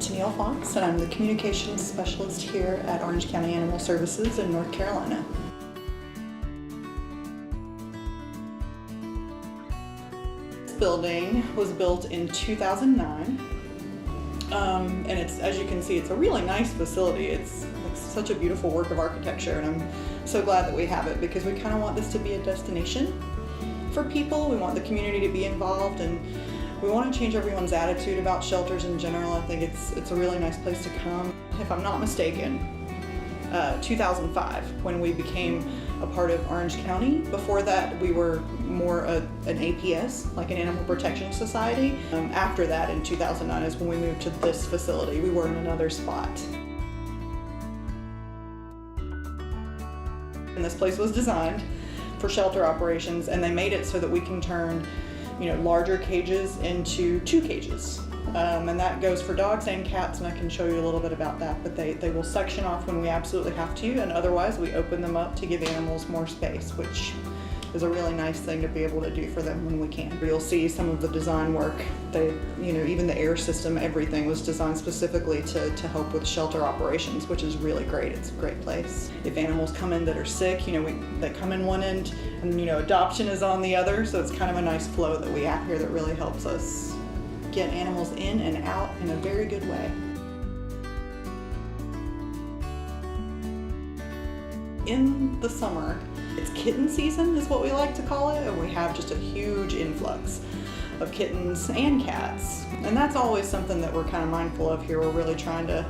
Tennille Fox, and I'm the Communications Specialist here at Orange County Animal Services in North Carolina. This building was built in 2009, and it's, as you can see, it's a really nice facility. It's such a beautiful work of architecture, and I'm so glad that we have it because we kind of want this to be a destination for people. We want the community to be involved, and we want to change everyone's attitude about shelters in general. I think it's a really nice place to come. If I'm not mistaken, 2005 when we became a part of Orange County. Before that, we were more an APS, like an Animal Protection Society. After that, in 2009 is when we moved to this facility. We were in another spot. And this place was designed for shelter operations, and they made it so that we can turn larger cages into 2 cages. And that goes for dogs and cats, and I can show you a little bit about that, but they will section off when we absolutely have to, and otherwise we open them up to give animals more space, which is a really nice thing to be able to do for them when we can. You'll see some of the design work. Even the air system, everything was designed specifically to help with shelter operations, which is really great. It's a great place. If animals come in that are sick, they come in one end, and adoption is on the other, so it's kind of a nice flow that we have here that really helps us get animals in and out in a very good way. In the summer, it's kitten season is what we like to call it, and we have just a huge influx of kittens and cats. And that's always something that we're kind of mindful of here. We're really trying to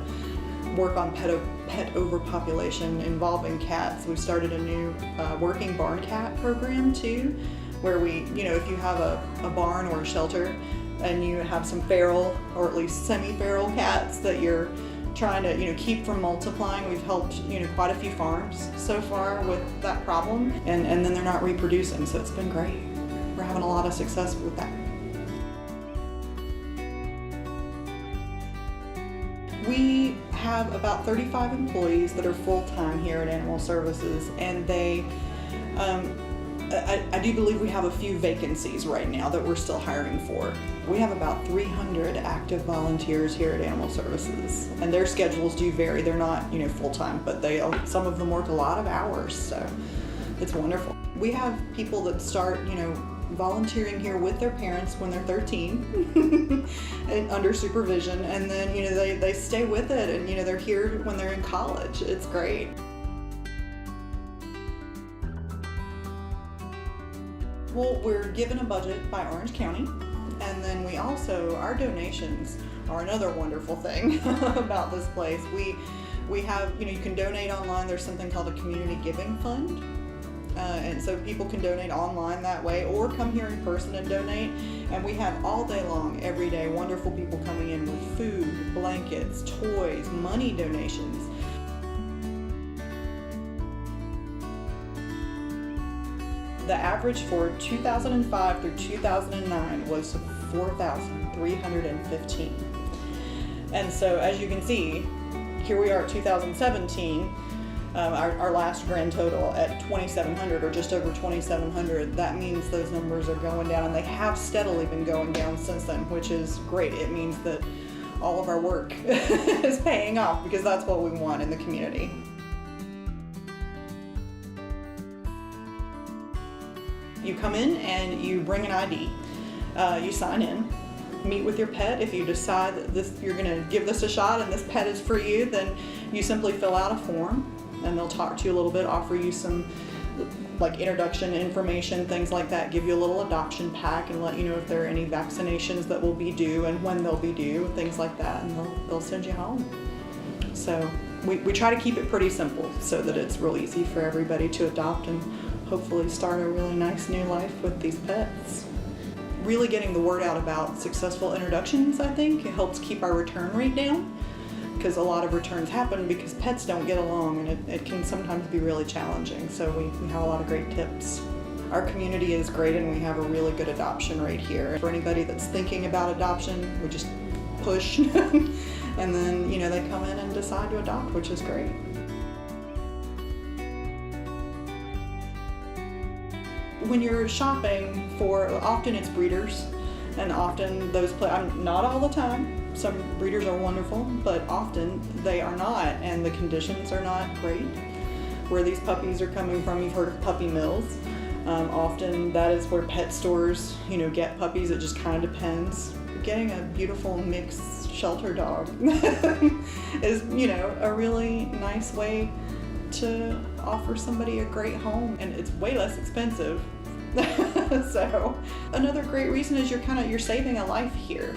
work on pet overpopulation involving cats. We started a new working barn cat program too, where we, if you have a barn or a shelter and you have some feral or at least semi-feral cats that you're trying to keep from multiplying. We've helped quite a few farms so far with that problem, and then they're not reproducing, so it's been great. We're having a lot of success with that. We have about 35 employees that are full-time here at Animal Services, and I do believe we have a few vacancies right now that we're still hiring for. We have about 300 active volunteers here at Animal Services, and their schedules do vary. They're not, full-time, but some of them work a lot of hours, so it's wonderful. We have people that start, volunteering here with their parents when they're 13 and under supervision, and then, they stay with it, and, they're here when they're in college. It's great. Well, we're given a budget by Orange County, and then we also, our donations are another wonderful thing about this place. We have, you can donate online. There's something called a community giving fund, and so people can donate online that way or come here in person and donate. And we have all day long, every day, wonderful people coming in with food, blankets, toys, money donations. The average for 2005 through 2009 was 4,315. And so as you can see, here we are at 2017, our last grand total at 2,700 or just over 2,700. That means those numbers are going down, and they have steadily been going down since then, which is great. It means that all of our work is paying off, because that's what we want in the community. You come in and you bring an ID. You sign in, meet with your pet. If you decide that you're going to give this a shot and this pet is for you, then you simply fill out a form, and they'll talk to you a little bit, offer you some introduction information, things like that, give you a little adoption pack, and let you know if there are any vaccinations that will be due and when they'll be due, things like that, and they'll send you home. So we try to keep it pretty simple so that it's real easy for everybody to adopt and hopefully start a really nice new life with these pets. Really getting the word out about successful introductions, I think, it helps keep our return rate down, because a lot of returns happen because pets don't get along, and it can sometimes be really challenging. So we have a lot of great tips. Our community is great, and we have a really good adoption rate here. For anybody that's thinking about adoption, we just push and then they come in and decide to adopt, which is great. When you're shopping for, often it's breeders, And often those not all the time. Some breeders are wonderful, but often they are not, and the conditions are not great. Where these puppies are coming from, you've heard of puppy mills. Often that is where pet stores, get puppies. It just kind of depends. Getting a beautiful mixed shelter dog is, a really nice way to offer somebody a great home, and it's way less expensive. So another great reason is you're saving a life here.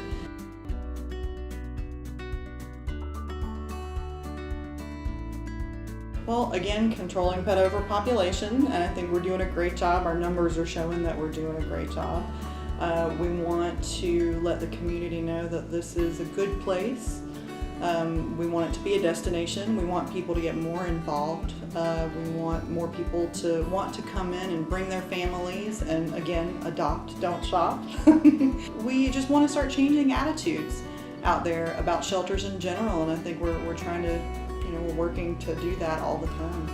Well, again, controlling pet overpopulation, and I think we're doing a great job. Our numbers are showing that we're doing a great job. We want to let the community know that this is a good place. We want it to be a destination. We want people to get more involved. We want more people to want to come in and bring their families and, again, adopt, don't shop. We just want to start changing attitudes out there about shelters in general, and I think we're trying to, we're working to do that all the time.